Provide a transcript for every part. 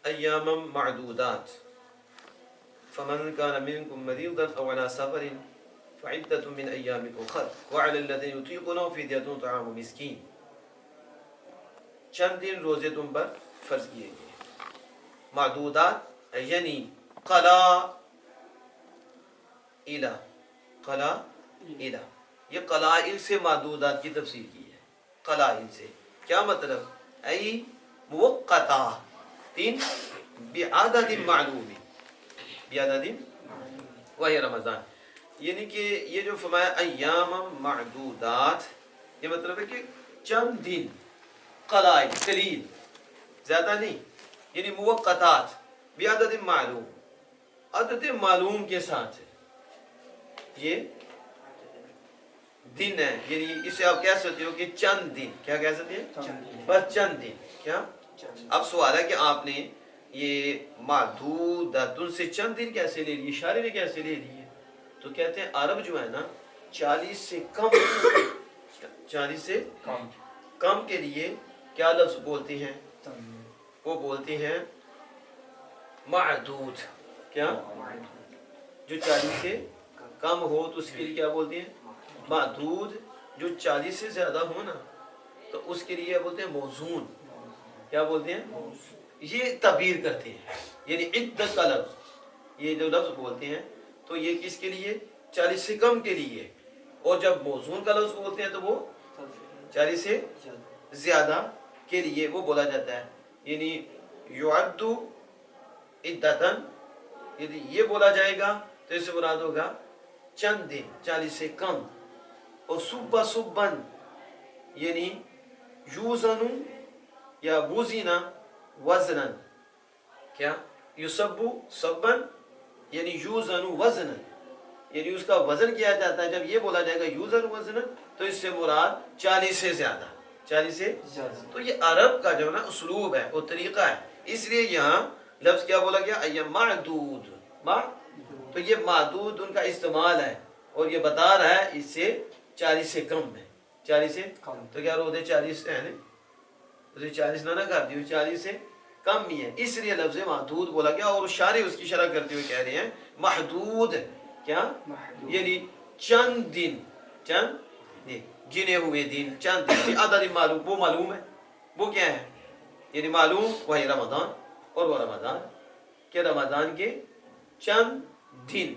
أياما معدودات فمن كان منكم مريضا أو على سفر فعدة من أيام أخر وعلى الذين يطيقونه فدية طعام مسكين. چند دن روزے تم پر فرض کیے گئے. معدودات یعنی قلائل. یہ قلائل سے معدودات کی تفسیر کی ہے. قلائل سے کیا مطلب؟ ای موقتا تین بعدد معلوم وہی رمضان. یعنی کہ یہ جو فرمایا ایام معدودات، یہ مطلب ہے کہ چند دن، قلائل قلیل، زیادہ نہیں، یعنی موقتات بعدد معلوم، عدد معلوم کے ساتھ یہ دن ہے. یعنی اسے آپ کہہ سکتے ہو کہ چند دن. کیا کہہ سکتے ہیں؟ بس چند دن. کیا؟ اب سوال ہے کہ آپ نے یہ معدوداتن سے چند دن کیسے لے لیے، اشارے نے کیسے لے لیے؟ تو کہتے ہیں عرب جو ہے نا 40 سے کم کے لیے کیا لفظ بولتے ہیں؟ وہ بولتے ہیں معدود. کیا؟ جو 40 سے کم ہو تو اس کے لیے کیا بولتے ہیں؟ معدود. جو 40 سے زیادہ ہو نا تو اس کے لیے بولتے ہیں موزون. کیا بولتے ہیں؟ یہ تعبیر کرتے ہیں. یعنی عدت کا لفظ یہ جو لفظ بولتے ہیں تو یہ کس کے لیے؟ 40 سے کم کے لیے. اور جب موزون کا لفظ بولتے ہیں تو وہ 40 سے زیادہ کے لیے وہ بولا جاتا ہے. یعنی یعد عدتن، یعنی یہ بولا جائے گا تو اس سے مراد ہوگا چند دن 40 سے کم. اور صبن یعنی یوزن یا وزن وزنن. کیا؟ یصبو صبن یعنی یوزن وزنن، یعنی اس کا وزن کیا جاتا ہے. جب یہ بولا جائے گا یوزن وزنن تو اس سے مراد 40 سے زیادہ. 40 سے تو یہ عرب کا جو نا اسلوب ہے، وہ طریقہ ہے. اس لیے یہاں لفظ کیا بولا گیا؟ ایام معدود. تو یہ معدود ان کا استعمال ہے اور یہ بتا رہا ہے اس سے 40 سے کم ہے. 40 سے تو کیا روزے 40 ہے نا، 40 نہ کر دیو، 40 سے کم ہی ہے. اس لیے لفظ محدود بولا گیا. اور شارح اس کی شرح کرتے ہوئے کہہ رہے ہیں محدود کیا؟ یعنی چند دن، چند گنے ہوئے دن، چند دن. عدد معلوم وہ معلوم ہے، وہ کیا ہے؟ یعنی معلوم وہی رمضان. اور وہ رمضان کہ رمضان کے چند دن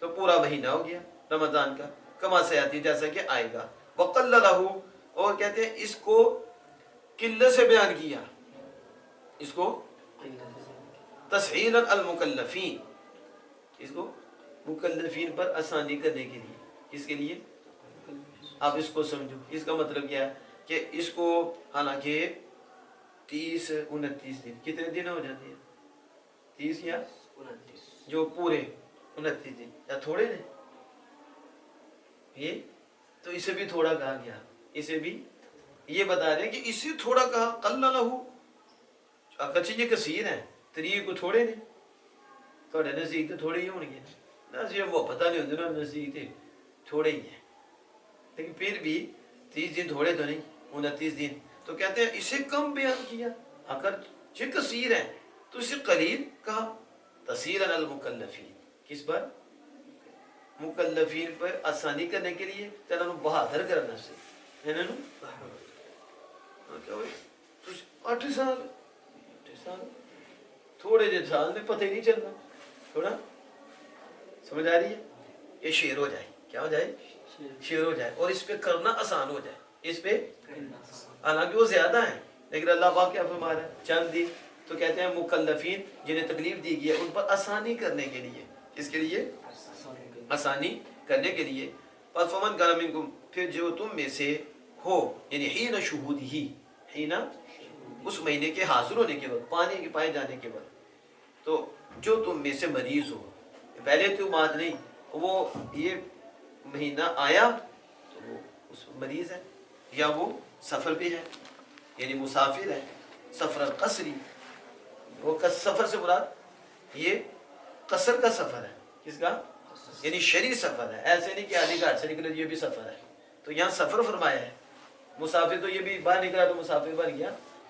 تو پورا مہینہ ہو گیا رمضان کا. کما سیاتی جیسا کہ آئے گا. وقللہ، اور کہتے ہیں اس کو قلت سے بیان کیا، اس کو تسہیلا المکلفین، اس کو مکلفین پر آسانی کرنے کے لیے. کس کے لیے؟ آپ اس کو سمجھو. اس کا مطلب کیا ہے کہ اس کو حالانکہ 30 29 دن، کتنے دن ہو جاتے ہیں؟ 30 یا 29 جو پورے 29 دن یا تھوڑے دن. یہ تو اسے بھی تھوڑا کہا گیا. اسے بھی یہ بتا رہے ہیں کہ اسے تھوڑا کہا قللہ. اگرچہ یہ کثیر ہیں، 30 کو تھوڑے نے، تھوڑے نزدیک تو تھوڑے ہی ہوں گے نا. وہ پتہ نہیں ہوتے نا، نزدیک تھے تھوڑے ہی ہیں، لیکن پھر بھی 30 دن تھوڑے تو نہیں، 29 دن. تو کہتے ہیں اسے کم بیان کیا. اگرچہ کثیر ہیں تو اسے قلیل کہا. تسہیلا المکلفین، کس پر؟ مکلفین پر آسانی کرنے کے لیے. چلو بہادر کرنا سے ہے نا. 8 سال تھوڑے جے سال میں پتہ ہی نہیں چلنا. تھوڑا سمجھ آ رہی ہے؟ یہ شیر ہو جائے. کیا ہو جائے؟ شیر ہو جائے. اور اس پہ کرنا آسان ہو جائے. اس پہ حالانکہ وہ زیادہ ہیں لیکن اللہ پاک کیا فرما رہا ہے؟ چند دن. تو کہتے ہیں مکلفین جنہیں تکلیف دی گئی ہے ان پر آسانی کرنے کے لیے. اس کے لیے آسانی کرنے کے لیے. پس فمن کان منکم، پھر جو تم میں سے ہو، یعنی حین شہود ہی، حین اس مہینے کے حاضر ہونے کے وقت، پانی کے پائے جانے کے وقت. تو جو تم میں سے مریض ہو، پہلے تو بات نہیں، وہ یہ مہینہ آیا تو وہ اس مریض ہے یا وہ سفر پہ ہے، یعنی مسافر ہے. سفر القصری، وہ سفر سے مراد یہ قصر کا سفر ہے. کس کا؟ یعنی شرعی سفر ہے. ایسے نہیں کہ علی گھاٹ سے نکلے یہ بھی سفر ہے. تو یہاں سفر فرمایا ہے. مسافر تو یہ بھی باہر نکلا تو مسافر بن گیا،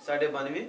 92.5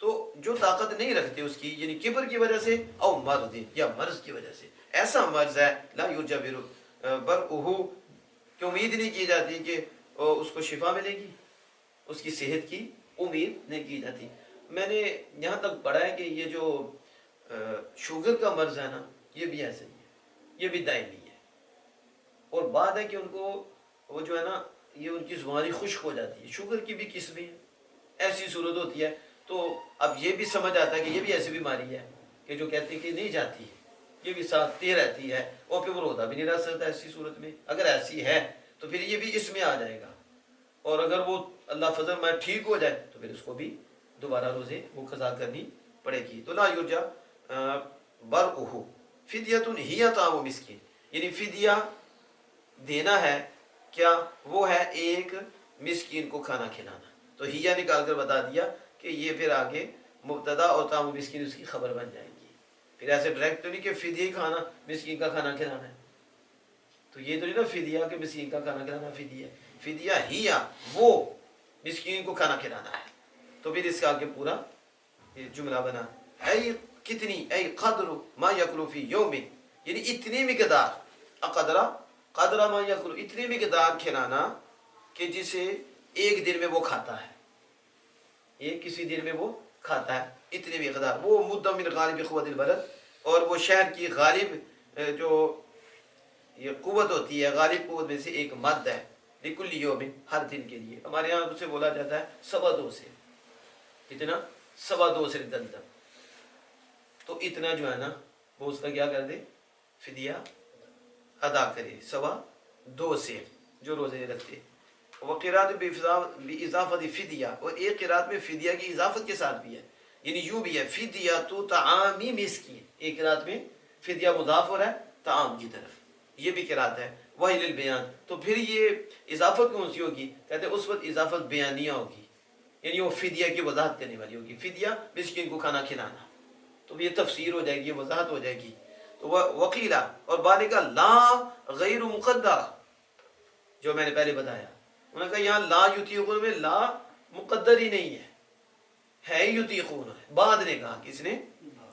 تو جو طاقت نہیں رکھتے اس کی، یعنی کبر کی وجہ سے او مرض یا مرض کی وجہ سے، ایسا مرض ہے لا یرجى برؤہ کہ امید نہیں کی جاتی کہ اس کو شفا ملے گی، اس کی صحت کی امید نہیں کی جاتی۔ میں نے یہاں تک پڑھا ہے کہ یہ جو شوگر کا مرض ہے نا، یہ بھی ایسا ہی ہے، یہ بھی دائمی ہے، اور بات ہے کہ ان کو وہ جو ہے نا، یہ ان کی زبانی خشک ہو جاتی ہے۔ شوگر کی بھی قسمیں ہیں، ایسی صورت ہوتی ہے، تو اب یہ بھی سمجھ آتا ہے کہ یہ بھی ایسی بیماری ہے کہ جو کہتے ہیں کہ نہیں جاتی ہے، یہ بھی ساتھ رہتی ہے، اور پھر وہ روزہ بھی نہیں رہ سکتا ایسی صورت میں۔ اگر ایسی ہے تو پھر یہ بھی اس میں آ جائے گا، اور اگر وہ اللہ فضل میں ٹھیک ہو جائے تو پھر اس کو بھی دوبارہ روزے وہ قضا کرنی پڑے گی۔ تو لا یرجى برؤہ فدیۃ ہی طعام مسکین، یعنی فدیہ دینا ہے، کیا وہ ہے ایک مسکین کو کھانا کھلانا۔ تو ہیا نکال کر بتا دیا کہ یہ پھر آگے مبتدا اور طعام مسکین اس کی خبر بن جائے گی۔ پھر ایسے ڈائریکٹ تو نہیں کہ فدیہ ہی کھانا، مسکین کا کھانا کھلانا ہے، تو یہ تو نہیں نا فدیہ کہ مسکین کا کھانا کھلانا فدیہ، فدیہ ہی وہ مسکین کو کھانا کھلانا ہے۔ تو پھر اس کا آگے پورا جملہ بنا ای کتنی، ای قدر ما یکلو فی یوم، یعنی اتنی مقدار، قدر ما یکلو اتنی مقدار کھلانا کہ جسے ایک دن میں وہ کھاتا ہے، ایک کسی دن میں وہ کھاتا ہے، اتنی مقدار۔ وہ مدہ من غالب قوت البلد، اور وہ شہر کی غالب جو یہ قوت ہوتی ہے، غالب قوت میں سے ایک مد ہے، لکل یوم ہر دن کے لیے۔ ہمارے یہاں اسے بولا جاتا ہے 2.25 سے، کتنا 2.25 سے دن، تو اتنا جو ہے نا وہ اس کا کیا کر دے، فدیہ ادا کرے 2.25 سے جو روزے رکھتے۔ وقرات باضافت فدیہ، اور ایک قرات میں فدیہ کی اضافت کے ساتھ بھی ہے، یعنی یوں بھی ہے فدیہ تو طعام مسکین، ایک قرات میں فدیہ مضاف ہو رہا ہے طعام کی طرف، یہ بھی قرات ہے۔ وہی للبیان، تو پھر یہ اضافت کون سی ہوگی، کہتے ہیں اس وقت اضافت بیانیہ ہوگی، یعنی وہ فدیہ کی وضاحت کرنے والی ہوگی، فدیہ مسکین کو کھانا کھلانا، تو یہ تفسیر ہو جائے گی، وضاحت ہو جائے گی۔ تو وقیلا، اور بعد کا لا غیر مقدر، جو میں نے پہلے بتایا، انہوں نے کہا یہاں لا یطیقون میں لا مقدر ہی نہیں ہے یطیقون ہے، بعد نے کہا کس نے،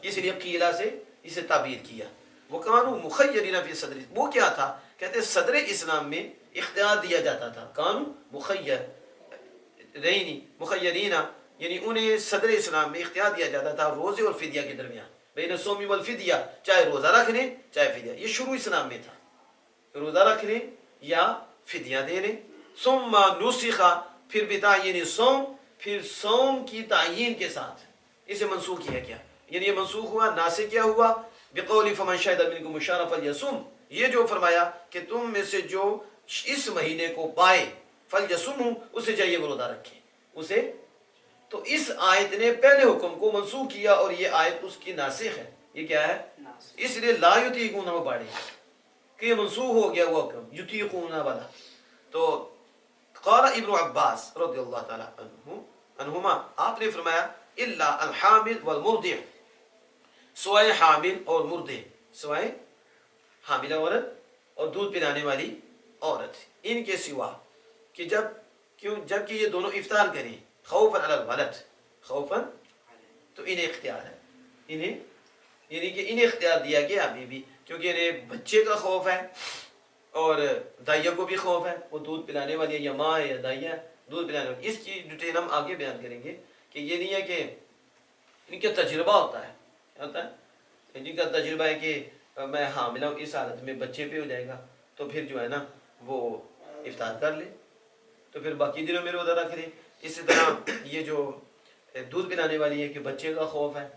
اس لیے قیلا سے اسے تعبیر کیا۔ وَكَانُوا مُخَيَّرِينَ فِي صَدْرِ، وہ کیا تھا، کہتے صدر اسلام میں اختیار دیا جاتا تھا، کانو مخیرین، یعنی انہیں صدر اسلام میں اختیار دیا جاتا تھا روزے اور فدیہ کے درمیان، بین الصوم والفدیہ، چاہے روزہ رکھ لیں چاہے فدیہ، یہ شروع اسلام میں تھا، روزہ رکھ لیں یا فدیہ دے لیں۔ ثم نسخ، پھر بتعین صوم، پھر صوم کی تعین کے ساتھ اسے منسوخ کیا گیا، یعنی یہ منسوخ ہوا، ناسخ کیا ہوا، بقول فمن شہد منکم الشہر فلیصم، یہ جو فرمایا کہ تم میں سے جو اس مہینے کو پائے فلیصم، اسے چاہیے وہ روزہ رکھے اسے۔ تو اس آیت نے پہلے حکم کو منسوخ کیا، اور یہ آیت اس کی ناسخ ہے، یہ کیا ہے، اس لیے لا یطیقون وہ پڑھے کہ یہ منسوخ ہو گیا وہ حکم یطیقون والا۔ تو قال ابن عباس رضی اللہ تعالی عنہما، آپ نے فرمایا الا الحامل والمرضع، سوائے حامل اور مرضع، سوائے حاملہ عورت اور دودھ پلانے والی عورت، ان کے سوا، کہ جبکہ یہ دونوں افطار کریں، خوفاً علی الولد، خوفاً، تو انہیں اختیار ہے، انہیں یعنی کہ انہیں اختیار دیا گیا ابھی بھی، کیونکہ انہیں بچے کا خوف ہے اور دائیا کو بھی خوف ہے، وہ دودھ پلانے والی ہے، یا ماں ہے یا دائیا ہے دودھ پلانے والی۔ اس کی ڈیٹیل ہم آگے بیان کریں گے کہ یہ نہیں ہے کہ ان کا تجربہ ہوتا ہے، کیا ہوتا ہے، جن کا تجربہ ہے کہ میں حاملہ ہوں، اس حالت میں بچے پہ ہو جائے گا، تو پھر جو ہے نا وہ افطار کر لے، تو پھر باقی دنوں میں روزہ رکھ لے۔ اسی طرح یہ جو دودھ پلانے والی ہے کہ بچے کا خوف ہے،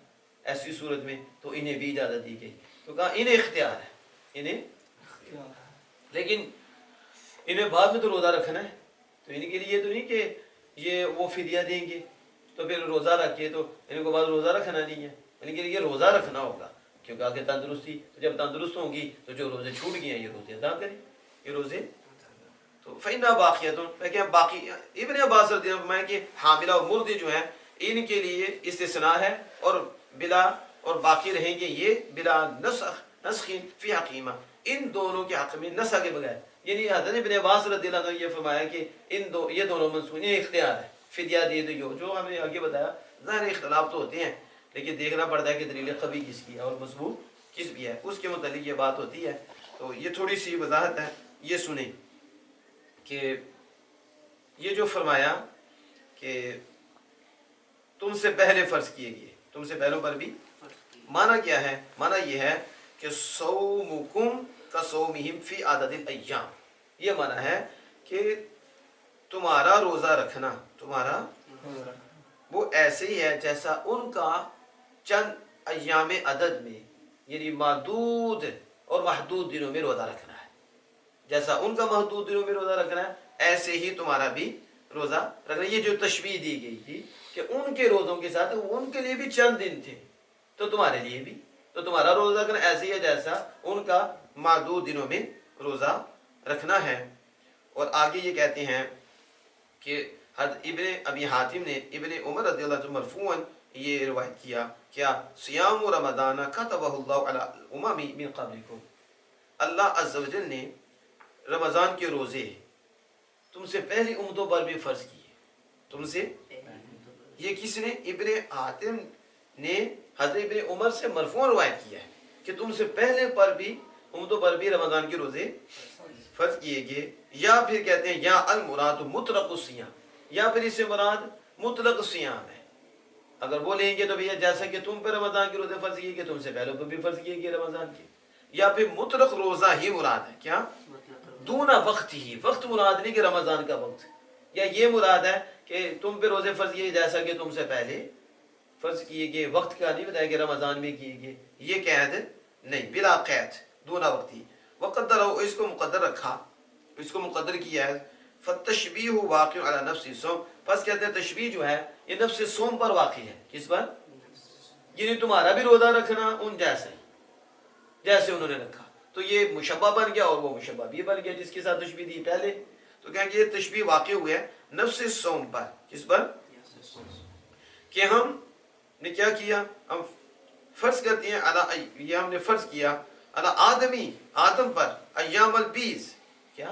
ایسی صورت میں تو انہیں بھی اجازت دی گئی، تو کہا انہیں اختیار ہے، انہیں، لیکن انہیں بعد میں تو روزہ رکھنا ہے، تو ان کے لیے تو نہیں کہ یہ وہ فدیہ دیں گے تو پھر روزہ رکھے، تو ان کو بعد روزہ رکھنا نہیں ہے، ان کے لیے روزہ رکھنا ہوگا، کیونکہ آگے تندرستی، تو جب تندرست ہوں گی تو جو روزے چھوٹ گئے ہیں یہ روزے ادا کریں، یہ روزے تو فَإِنَّا بَاقِيَةٌ، کہ باقی ابن عباس رضی اللہ عنہ کہ حاملہ اور مرد جو ہیں ان کے لیے استثناء ہے، اور بلا، اور باقی رہیں گے یہ بلا نسخ فی حقیمہ، ان دونوں کے حق میں نسخ کے بغیر، یعنی حضرت ابن عباس رضی اللہ عنہ یہ فرمایا کہ یہ دونوں منسوخ، انہیں اختیار ہے، فدیہ دے دو، جو ہم نے آگے بتایا ظاہر اختلاف تو ہوتے ہیں، لیکن دیکھنا پڑتا ہے کہ دلیل قوی کس کی ہے اور مضبوط کس بھی ہے، اس کے متعلق یہ بات ہوتی ہے۔ تو یہ تھوڑی سی وضاحت ہے، یہ سنیں کہ یہ جو فرمایا کہ تم سے پہلے فرض کیے گئے، تم سے پہلوں پر بھی، معنی کیا ہے؟ معنی یہ ہے کہ صومکم کصومہم فی عدد الایام، یہ معنی ہے کہ تمہارا روزہ رکھنا، تمہارا وہ ایسے ہی ہے جیسا ان کا چند ایام عدد میں، یعنی معدود اور محدود دنوں میں روزہ رکھنا ہے۔ جیسا ان کا محدود دنوں میں روزہ رکھنا ہے، ایسے ہی تمہارا بھی روزہ رکھنا ہے۔ یہ جو تشبیہ دی گئی تھی کہ ان کے روزوں کے ساتھ ان کے لیے بھی چند دن تھے، تو تمہارے لیے بھی، تو تمہارا روزہ رکھنا ایسے ہی ہے جیسا ان کا معدود دنوں میں روزہ رکھنا ہے۔ اور آگے یہ کہتے ہیں کہ حضرت ابن ابی حاتم نے ابن عمر رضی اللہ عنہ مرفوعاً یہ روایت کیا، کیا صیام رمضان کتبہ اللہ علی الامم من قبلکم، اللہ عز و جل نے رمضان کے روزے تم سے پہلی امتوں پر بھی فرض کیے، تم سے، یہ کس نے؟ ابن حاتم نے حضرت ابن عمر سے مرفوع روایت کیا ہے کہ تم سے پہلے پر بھی امتوں پر بھی رمضان کے روزے فرض کیے گئے۔ یا پھر کہتے ہیں یا المراد مطلق الصیام، یا پھر اس سے مراد مطلق صیام ہے۔ اگر بولیں گے تو بھیا جیسا کہ تم پہ رمضان کے روزے فرض کیے گئے، تم سے پہلے پر بھی فرض کیے گئے رمضان کے، یا پھر مطلق روزہ ہی مراد ہے، کیا؟ دون وقت ہی، وقت مراد نہیں کہ رمضان کا وقت، یا یہ مراد ہے کہ تم پہ روزے فرض کیے جیسا کہ تم سے پہلے فرض کیے گئے، وقت کا نہیں بتایا کہ رمضان میں کیے گئے، یہ قید نہیں، بلا قید، دون وقت ہی۔ وقدر، اس کو مقدر رکھا، اس کو مقدر کیا ہے۔ فالتشبیہ واقع علی نفس الصوم، پس کہتے ہیں تشبیہ جو ہے یہ نفس صوم پر واقع ہے، کس پر؟ یعنی تمہارا بھی روزہ رکھنا ان جیسے جیسے انہوں نے رکھا، تو یہ مشبہ بن گیا اور وہ مشبہ بھی بن گیا جس کے ساتھ تشبیہ دی پہلے، تو کہیں گے یہ تشبیہ واقع ہوئے ہے نفس الصوم پر، کس پر؟ کہ ہم نے کیا کیا، ہم فرض کرتے ہیں یہ ہم نے فرض کیا آدمی، آدم پر ایام البیض، کیا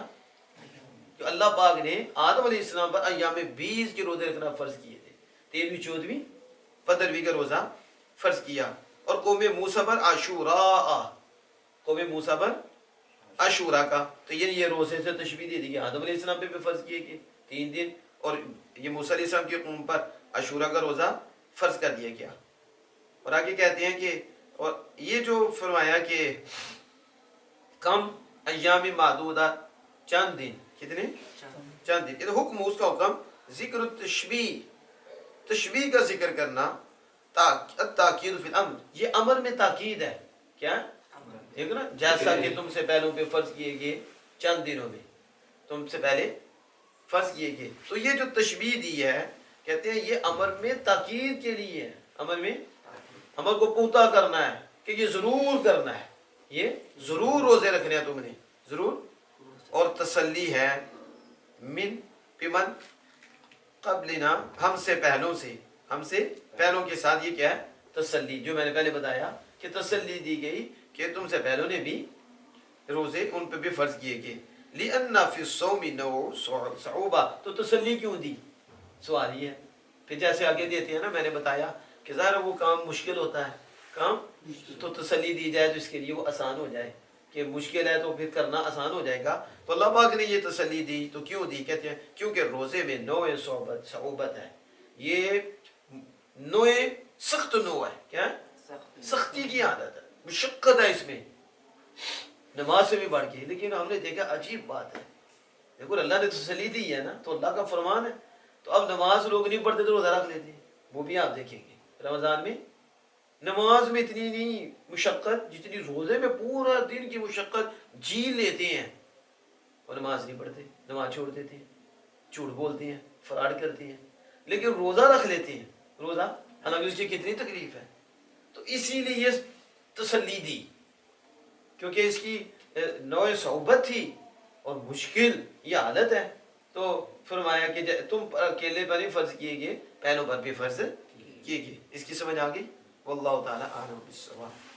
کہ اللہ پاک نے آدم علیہ السلام پر ایام بیض کے روزے رکھنا فرض کیے تھے، 13ویں 14ویں 15ویں کا روزہ فرض کیا، اور قوم موسیٰ پر عاشوراء، قوم موسیٰ پر عاشوراء کا، تو یہ روزے سے تشبیہ دی کہ آدم علیہ السلام پہ بھی فرض کیے کہ 3 دن، اور یہ موسیٰ علیہ السلام کی قوم پر عاشوراء کا روزہ فرض کر دیا گیا۔ اور آگے کہتے ہیں کہ اور یہ جو فرمایا کہ کم ایام معدودہ، چند دن، کتنے؟ چند دن، یہ حکم، اس کا حکم ذکر التشبیہ، تشبیہ کا ذکر کرنا، تاکید فی الامر، یہ امر میں تاکید ہے، کیا؟ دیکھو نا، جیسا کہ تم سے پہلوں پہ فرض کیے گئے چند دنوں میں، تم سے پہلے فرض کیے گئے، تو یہ جو تشبیہ دی ہے کہتے ہیں یہ امر میں تاکید کے لیے ہے، امر میں، امر کو پختہ کرنا ہے کہ یہ ضرور کرنا ہے، یہ ضرور روزے رکھنے ہیں تم نے، ضرور، اور تسلی ہے من بمن قبلنا، ہم سے پہلوں سے، ہم سے پہلوں کے ساتھ، یہ کیا ہے؟ تسلی، جو میں نے پہلے بتایا کہ تسلی دی گئی کہ تم سے پہلوں نے بھی روزے ان پہ بھی فرض کیے گئے۔ لِأَنَّ فِي الصَّوْمِ نَوْعٌ صعوبہ، تو تسلی کیوں دی؟ سوال یہ ہے، پھر جیسے آگے دیتے ہیں نا، میں نے بتایا کہ ظاہر وہ کام مشکل ہوتا ہے، کام تو تسلی دی جائے تو اس کے لیے وہ آسان ہو جائے، کہ مشکل ہے تو پھر کرنا آسان ہو جائے گا، تو اللہ پاک نے یہ تسلی دی، تو کیوں دی؟ کہتے ہیں کیونکہ روزے میں نوع صعوبت ہے، یہ نوع سخت نوع ہے، کیا ہے؟ سختی کی عادت ہے، مشقت ہے اس میں، نماز سے بھی بڑھ کے، لیکن ہم نے دیکھا عجیب بات ہے، دیکھو اللہ نے تسلی دی ہے نا، تو اللہ کا فرمان ہے، تو اب نماز لوگ نہیں پڑھتے تو روزہ رکھ لیتے ہیں، وہ بھی آپ دیکھیں گے رمضان میں نماز میں اتنی نہیں مشقت جتنی روزے میں پورا دن کی مشقت جی لیتے ہیں، اور نماز نہیں پڑھتے، نماز چھوڑ دیتے ہیں، جھوٹ بولتے ہیں، فراڈ کرتے ہیں، لیکن روزہ رکھ لیتے ہیں، روزہ حالانکہ اس کی کتنی تکلیف ہے، تو اسی لیے یہ تسلی دی، کیونکہ اس کی نوع صعوبت تھی اور مشکل یہ حالت ہے، تو فرمایا کہ تم اکیلے پر ہی فرض کیے گئے، پہلوں پر بھی فرض کیے گئے۔ اس کی سمجھ آ گئی؟ واللہ تعالی اعلم بالصواب۔